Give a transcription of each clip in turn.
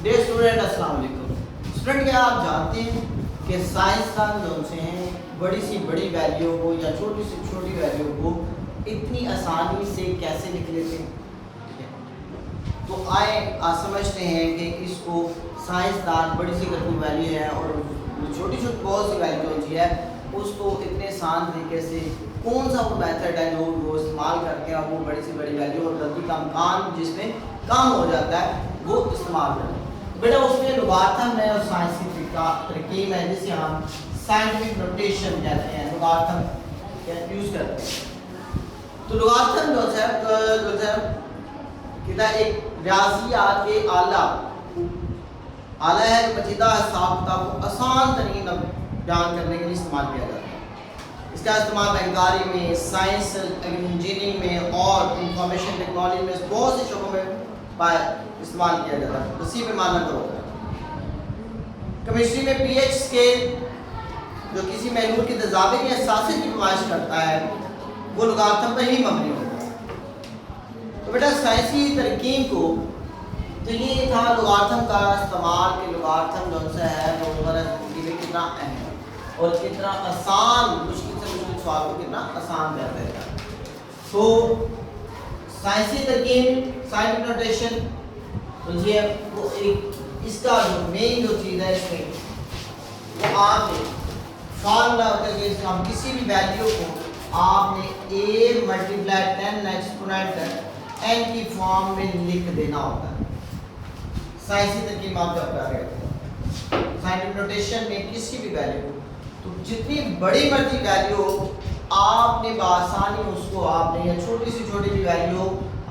Dear student अस्सलाम वालेकुम। Student, क्या आप जानते हैं कि साइंसदान जो से हैं बड़ी सी बड़ी वैल्यू को या छोटी सी छोटी वैल्यू को इतनी आसानी से कैसे लिख लेते हैं? तो आए आज समझते हैं कि इसको साइंसदान बड़ी सी कोई वैल्यू है और छोटी छोटी बहुत सी वैल्यू होती है उसको इतने आसान तरीके से कौन सा वो मेथड है जो वो इस्तेमाल करके और वो बड़ी सी बड़ी वैल्यू और गलती का इम्कान जिसमें कम हो जाता है वो इस्तेमाल करें। बेटा उसमें लुगार्थम है और साइंस की तरकीब है जिसे हम साइंटिफिक नोटेशन कहते हैं, लुगार्थम यूज करते हैं। तो लुगार्थम जो है कितना एक रियाजियात के आला है जो पेचीदा हिसाब किताब को आसान तरीन बयान करने के लिए इस्तेमाल किया जाता है। इसका इस्तेमाल बैंकारी में, साइंस, इंजीनियरिंग में और इंफॉर्मेशन टेक्नोलॉजी में बहुत से शोबों में इस्तेमाल किया जाता है। उसी पे मानना होता है। केमिस्ट्री में पीएच स्केल जो किसी मैनूर की तेजाबी या सासिर की नुमाइश करता है वो लुगार्थम पर ही मबनी होता है। तो बेटा साइंसी तरकीब को तो ये था लुगार्थम का इस्तेमाल कि लुगार्थम जो है वो ज़िंदगी में कितना अहम है और कितना आसान, मुश्किल से मुश्किल सवाल को कितना आसान कर देता है। तो साइंसी तरकीब, साइंटिफिक नोटेशन, तो ये वो एक इसका जो मेन जो चीज़ है इसमें वो आपने फार्मूला करके हम किसी भी वैल्यू को आपने a मल्टीप्लाई 10 एक्सपोनेंट n की फॉर्म में लिख देना होता है। साइंसी तरकीब आप जब कर रहे हो साइंटिफिक नोटेशन में किसी भी वैल्यू तो जितनी बड़ी मर्जी वैल्यू आपने बासानी उसको आपने या छोटी सी छोटी भी वैल्यू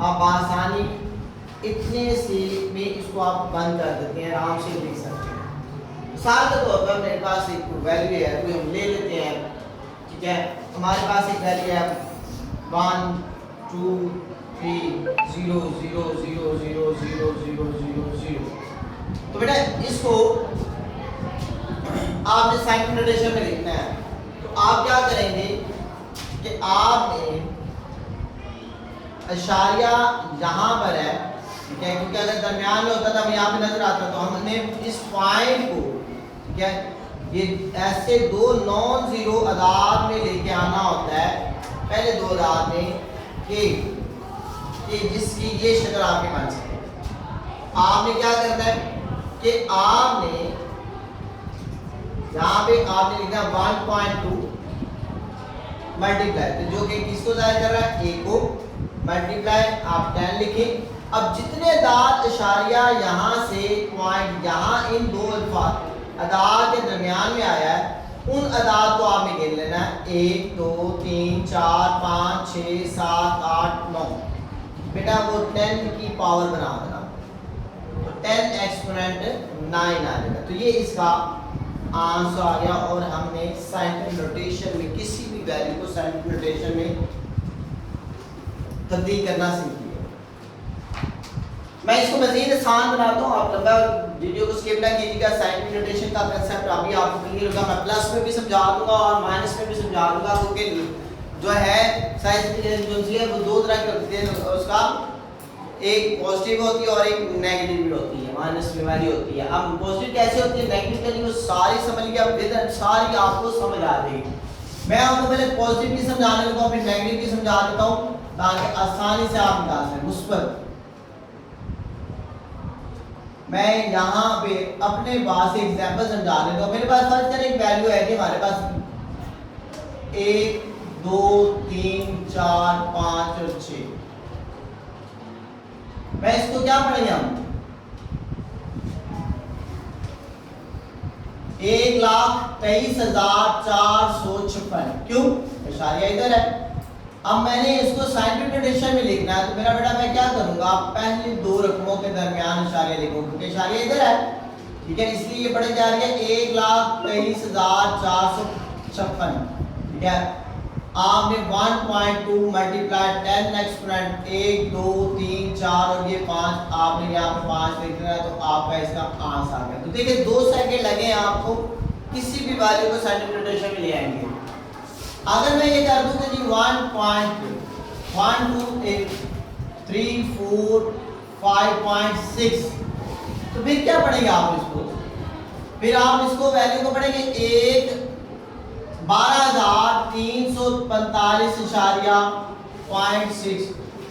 आप बासानी इतने से में इसको आप बंद कर देते हैं, आराम से लिख सकते हैं। मिसाल के तौर पर मेरे पास एक वैल्यू है कोई हम ले लेते हैं, ठीक है। हमारे पास एक वैल्यू है 1 2 3 0 0 0 0 0 0 0 0। तो बेटा इसको आपने साइंटिफिक नोटेशन में लिखना है। तो आप क्या करेंगे कि आपने अशारिया यहाँ पर है, ठीक है, क्योंकि अगर दरमियान में होता था हमें यहाँ पे नजर आता तो हमने इस पॉइंट को, ठीक है, ये ऐसे दो नॉन जीरो अदाद में लेके आना होता है। पहले दो अदाद में कि जिसकी ये शक्ल आपके बन सके। आपने क्या करना है कि आपने यहाँ पे आपने लिखा 1.2 मल्टीप्लाई, तो जो कि किसको जाहिर कर रहा है, a को मल्टीप्लाई आप 10 लिखें। अब जितने दाद इशारिया यहाँ से पॉइंट यहाँ इन दो अदाद के दरमियान में आया है उन अदाद को आपने गिन लेना है 1 2 3 4 5 6 7 8 9। बेटा वो 10 की पावर बना देना, तो 10 एक्सपोनेंट 9 आ जाएगा। तो ये इसका आंसर आ गया और हमने साइंटिफिक नोटेशन में किसी भी वैल्यू को साइंटिफिक नोटेशन में तब्दील करना सीख लिया। मैं इसको मजीद आसान बनाता हूँ, आप लंबा वीडियो को स्किप ना कीजिएगा। साइंटिफिक नोटेशन का कंसेप्ट अभी आपको क्लियर होगा। मैं प्लस में भी समझा दूंगा और माइनस में भी समझा दूंगा, क्योंकि जो है साइंटिफिक जो है वो दो तरह की होती है, उसका एक पॉजिटिव होती है और एक नेगेटिव भी होती है, माइनस में वाली होती है। अब पॉजिटिव कैसे होती है, नेगेटिव के लिए वो सारी समझ लिया, फिर सारी आपको समझ आ जाएगी। मैं आपको पहले पॉजिटिव की समझाने लगता हूँ फिर नेगेटिव की समझा देता हूँ ताकि आसानी से आप निकाल सकें। मुस्बत मैं यहाँ पे अपने पास एग्जांपल समझा देता हूँ। मेरे पास फर्स्ट कर एक वैल्यू है कि हमारे पास 1 2 3 4 5 और 6। मैं इसको क्या पढ़ेंगे हम 1,23,456। क्यों? इशारिया इधर है। अब मैंने इसको साइंटिफिक नोटेशन में लिखना है तो मेरा बेटा मैं क्या करूंगा, पहले दो रकमों के दरमियान इशारिया लिखूंगा क्योंकि इशारिया इधर है, ठीक है, इसलिए ये पढ़े जा रही है 1,23,456, ठीक है। आपने 1.2 मल्टीप्लाई 10 एक्सपोनेंट 1 2 3 4 और ये 5 आपने यहाँ पे 5 लिख दिया तो आपका इसका आंसर आ गया। तो देखिए 2 सेकंड लगे आपको किसी भी वैल्यू को साइंटिफिक नोटेशन में ले आएंगे। अगर मैं ये कर दूं कि जी 1.1 2 3 4 5.6 तो फिर क्या पढ़ेंगे आप इसको, फिर आप इसको वैल्यू को पढ़ेंगे 12,345.6,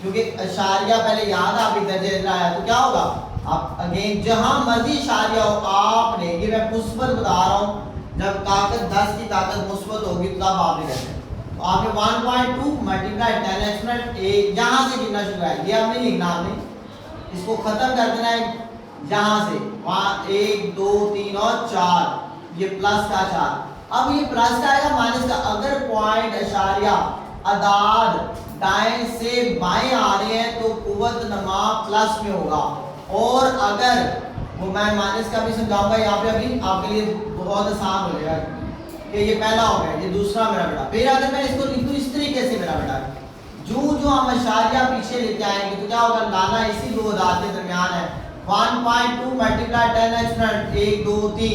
क्योंकि अशारिया पहले याद आप दर्जे आया तो क्या होगा, आप अगेन जहां मर्जी इशारिया हो आपने, ये मैं मुस्बत बता रहा हूं, जब ताकत 10 की ताकत मुस्बत होगी तब आपने करना है। तो आपने 1.2 मल्टीप्लाई 10 एक्सपोनेंट एक यहां से गिनना शुरू है, ये आपने लिखना, आपने इसको खत्म कर देना है यहां से 1 2 3 और 4, ये प्लस का 4। अब ये प्लस का आएगा माइनस का, अगर पॉइंट अशारिया अदाद दाएं से बाएं आ रहे हैं तो कुव्वत नमा प्लस में होगा, और अगर वो मैं माइनस का भी समझाऊंगा यहाँ पे, अभी आपके लिए बहुत आसान हो जाएगा कि ये पहला हो गया, ये दूसरा मेरा बेटा। फिर अगर मैं इसको लिख दूं इस तरीके से मेरा बेटा, जो हम अशारिया पीछे लेके आएंगे तो क्या होगा, लाना इसी दो अदाद के दरमियान है। 1.2 मल्टीप्लाई 10 एक्सपोनेंट 1 2 3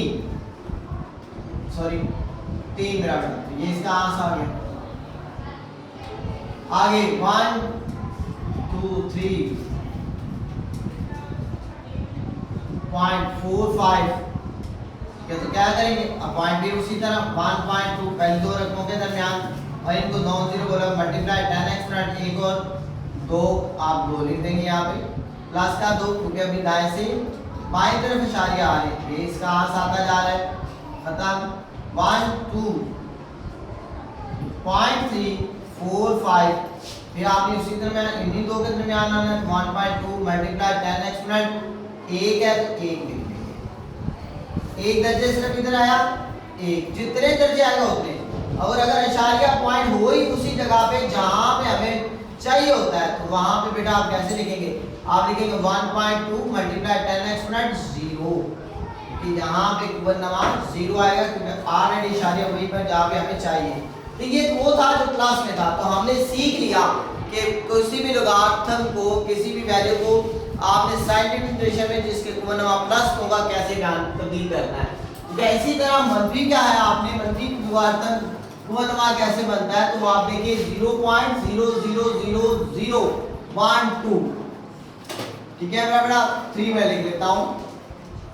सॉरी 3 मेरा बेटा, ये इसका आंसर आ गया। आगे 1 2 3 0.45, तो क्या करेंगे, अब पॉइंट भी उसी तरह 1.2 पहले दो रकमों के दरमियान, और इनको नॉन जीरो बोला, मल्टीप्लाई 10 एक्सपोनेंट 1 और 2 आप 2 लिख देंगे यहाँ पे, प्लस का 2 क्योंकि अभी दाएं से बाएं तरफ इशारिया आ रहे हैं, ये इसका आंसर आता जा रहा है, खत्म। 1 2 0.345, फिर आपने उसी तरह इन्हीं दो के दरमियान आना है, 1.2 मल्टीप्लाई 10 एक्सपोनेंट 1 है तो 1 लिख देंगे, एक दर्जे सिर्फ इधर आया 1, जितने दर्जे आएगा उतने, और अगर इशारिया पॉइंट हो ही उसी जगह पे जहां पे हमें चाहिए होता है तो वहां पे बेटा आप कैसे लिखेंगे, आप लिखेंगे 1.2 मल्टीप्लाई 10 एक्सपोनेंट 0, कि यहाँ पे कुव्वत नमा 0 आएगा क्योंकि ऑलरेडी इशारिया वहीं पर जहाँ पे हमें चाहिए। तो ये वो था जो क्लास में था, तो हमने सीख लिया कि किसी भी लोगारिथम को, किसी भी वैल्यू को आपने साइंटिफिक नोटेशन में जिसके कुव्वत नमा प्लस होगा कैसे तब्दील करना है। इसी तरह मंफी क्या है, आपने मंफी लोगारिथम कुव्वत नमा कैसे बनता है, तो आप देखिए 0.0000012, ठीक है मेरा बेटा, 3 में लिख लेता हूँ।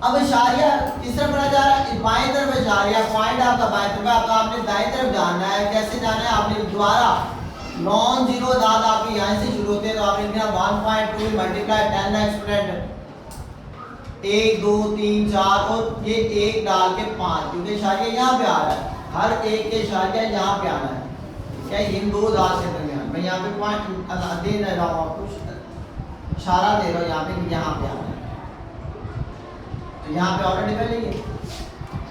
अब इशारिया किस तरफ पढ़ा जा रहा है, बाएं तरफ इशारिया, पॉइंट आपका बाएं तरफ, आपने दाएं तरफ जाना है, कैसे जाना है, आपने दोबारा नॉन जीरो अदाद आपके यहाँ से शुरू होते हैं, तो आपने लिखा 1.2 मल्टीप्लाई 10 एक्सपोनेंट 1 2 3 4 और ये 1 डाल के 5, क्योंकि इशारिया यहाँ पे आ रहा है, हर एक के इशारिया यहाँ पे आना है, क्या इन दो अदाद के दरमियान, मैं यहाँ पे पॉइंट दे रहा हूँ आपको, इशारा दे रहा हूँ यहाँ पे आना है, तो यहाँ पे ऑलरेडी पहले ही है।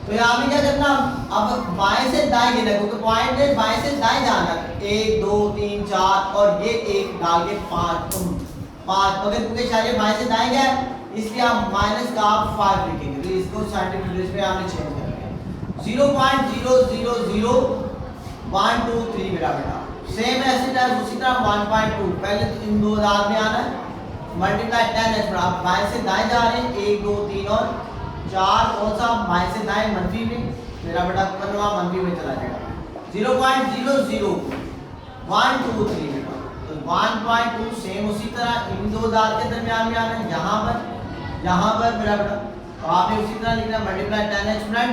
तो यहाँ पे क्या करना, अब बाएं से दाएं गिनना, क्योंकि पॉइंट है बाएं से दाएं जाना, 1 2 3 4 और ये 1 डाल के 5, तो 5, मगर क्योंकि इशारिया बाएं से दाएं गया इसलिए आप माइनस का आप 5 लिखेंगे, तो इसको साइंटिफिक इंग्लिश में आपने चेंज कर दिया। 0.0000123 मेरा बेटा, सेम ऐसे उसी तरह 1.2 पहले तो इन दो अदाद में आना है, मल्टीप्लाई 10 एक्सपोनेंट, आप बाएं से दाएं जा रहे हैं, 1 2 3 और 4, कौन सा बाएं से दाएं मंफी में, मेरा बेटा बनवा मंफी में चला जाएगा। 0.00123 बेटा, तो 1.2 सेम उसी तरह इन दो अदाद के दरमियान में आना है, यहाँ पर मेरा बेटा, तो आपने उसी तरह लिखना मल्टीप्लाई 10 एक्सपोनेंट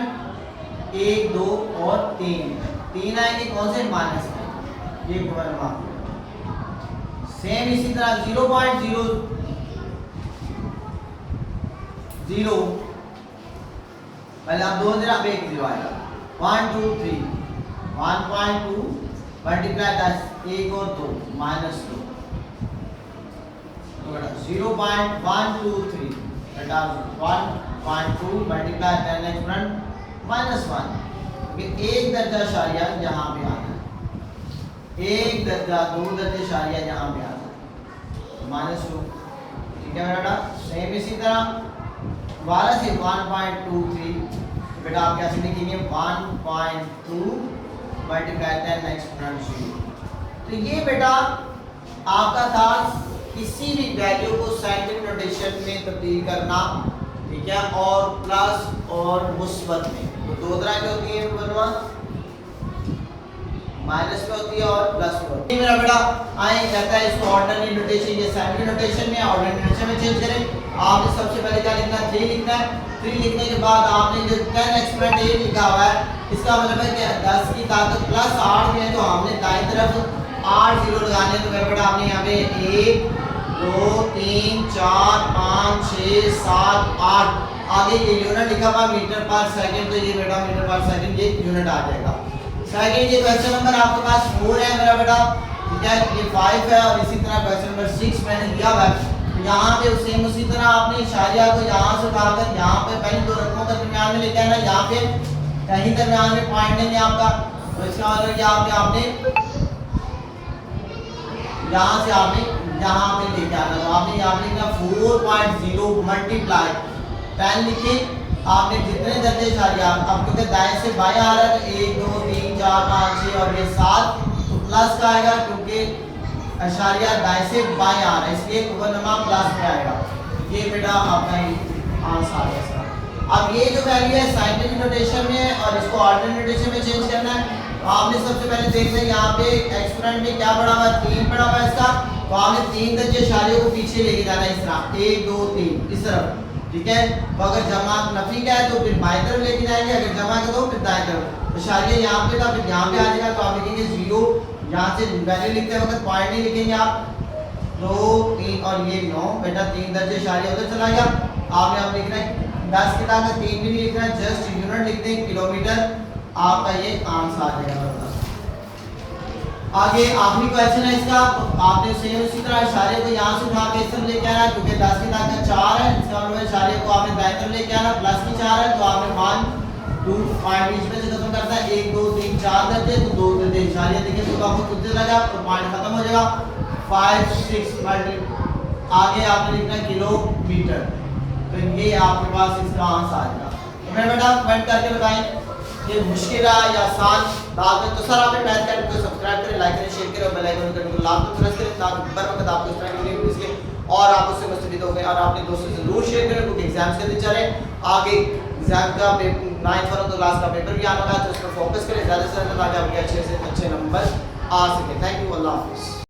1 2 और 3 आएंगे कौन से, माइनस में, ये बनवा सेम इसी तरह 0.00 पहले आप 2 जरा 1 0 आएगा, 1 2 3 1.2 मल्टीप्लाई 10 1 और 2 माइनस 2, तो बेटा 0.123 बेटा 1.2 मल्टीप्लाई 10 एक्सपोनेंट -1, क्योंकि एक दर्जा इशारिया यहाँ पे आना है, एक दर्जा 2 दर्जे इशारिया यहाँ पे आना है, -2, ठीक है बेटा। सेम इसी तरह 12 से 1.23 बेटा आप कैसे लिखेंगे, 1.2 मल्टीप्लाई 10 एक्सपोनेंट 0। तो ये बेटा आपका था किसी भी वैल्यू को साइंटिफिक नोटेशन में तब्दील करना, ठीक है, और प्लस और मुस्बत में, तो दो तरह की होती है बनवा, माइनस में होती है और प्लस में होती है। मेरा बेटा आए कहता है इसको ऑर्डिनरी नोटेशन, ये साइंटिफिक नोटेशन में ऑर्डिनरी नोटेशन में चेंज करें, आपने सबसे पहले क्या लिखना है 3 लिखना है। 3 लिखने के बाद आपने जो 10 एक्सपोनेंट 8 लिखा हुआ है इसका मतलब है कि 10 की ताकत प्लस 8 में है तो हमने दाईं तरफ 8 जीरो लगाने हैं। तो मेरे बेटा आपने यहाँ पे 1 2 3 4 5 6 7 8 आगे ये यूनिट लिखा हुआ मीटर पर सेकंड, तो ये बेटा मीटर पर सेकंड ये यूनिट आ जाएगा। सेकंड ये क्वेश्चन नंबर आपके पास 4 है मेरा बेटा, ठीक है, ये 5 है और इसी तरह क्वेश्चन नंबर 6 मैंने दिया हुआ है। यहाँ पे सेम उसी तरह आपने इशारिया को यहाँ से उठाकर यहाँ पे पहले दो रकमों के दरमियान में लेके आना, यहाँ पे कहीं दरमियान में पॉइंट नहीं है आपका, तो इसका मतलब क्या आपने यहाँ से आपने यहाँ पे लेके आना, तो आपने यहाँ पे लिखना 4.0 मल्टीप्लाई 10 लिखे आपने जितने दर्जे इशारिया, अब क्योंकि दाएं से बाएं आ रहा है तो 1 2 3 4 5 6 और ये 7 तो प्लस का आएगा क्योंकि इशारिया दाएं से बाएं आ रहा है इसलिए ऊपरनमा प्लस में आएगा। ये बेटा आपका आंसर आ गया। अब ये जो वैल्यू है साइंटिफिक नोटेशन में है और इसको ऑर्डिनरी नोटेशन में चेंज करना है। तो आपने सबसे पहले देखना है यहाँ पे एक्सपोनेंट में क्या पड़ा हुआ है 3 पड़ा हुआ है इसका, तो आपने 3 दर्जे इशारियों को पीछे लेके जाना है इस तरह 1 2 3 इस तरफ, ठीक है। तो अगर जमा नफी का है तो फिर बाएं तरफ लेके जाएंगे, अगर जमा का तो फिर दाएं तरफ। इशारिया यहाँ पे था फिर यहाँ पे आ जाएगा, तो आप लिखेंगे 0, यहाँ से वैल्यू लिखते वक्त पॉइंट नहीं लिखेंगे आप, 2 3 और ये 9 बेटा 3 दर्जे इशारिया उधर चला गया। आपने अब लिखना है 10 की ताकत 3 भी नहीं लिखना है, जस्ट यूनिट लिख दें किलोमीटर, आपका ये आंसर आ जाएगा। आगे आखिरी क्वेश्चन है इसका, तो आपने सेम उसी तरह इशारे को यहाँ से उठा के इस तरफ लेके आना है क्योंकि 10 की ताकत 4 है, इसका मतलब इशारे को आपने दाएं तरफ लेके आना, प्लस की 4 है तो आपने 1 2 5 बीच में से खत्म करता है 1 2 3 4 दर्जे, तो 2 दर्जे इशारे देखें तो आपको कितने लगा तो पॉइंट खत्म हो जाएगा 5 6 मल्टी आगे आपने लिखना है किलोमीटर, तो ये आपके पास इसका आंसर आ जाएगा। तो मैं बेटा कमेंट करके बताएं ये मुश्किल है या आसान बाद में। तो सर आपने मैथ कैट को सब्सक्राइब करें, लाइक करें, शेयर करें और बेल आइकन को लाजमी प्रेस करें ताकि बर वक्त आपको इस तरह की वीडियो मिल सके और आप उससे मुस्तफीद हो गए। और अपने दोस्तों से जरूर शेयर करें क्योंकि एग्जाम्स के दिन चल रहे हैं, आगे एग्जाम का 9th वाला तो लास्ट का पेपर भी आना है, तो उस पर फोकस करें ज़्यादा से ज़्यादा ताकि आपके अच्छे से अच्छे नंबर आ सके। थैंक यू, अल्लाह हाफिज़।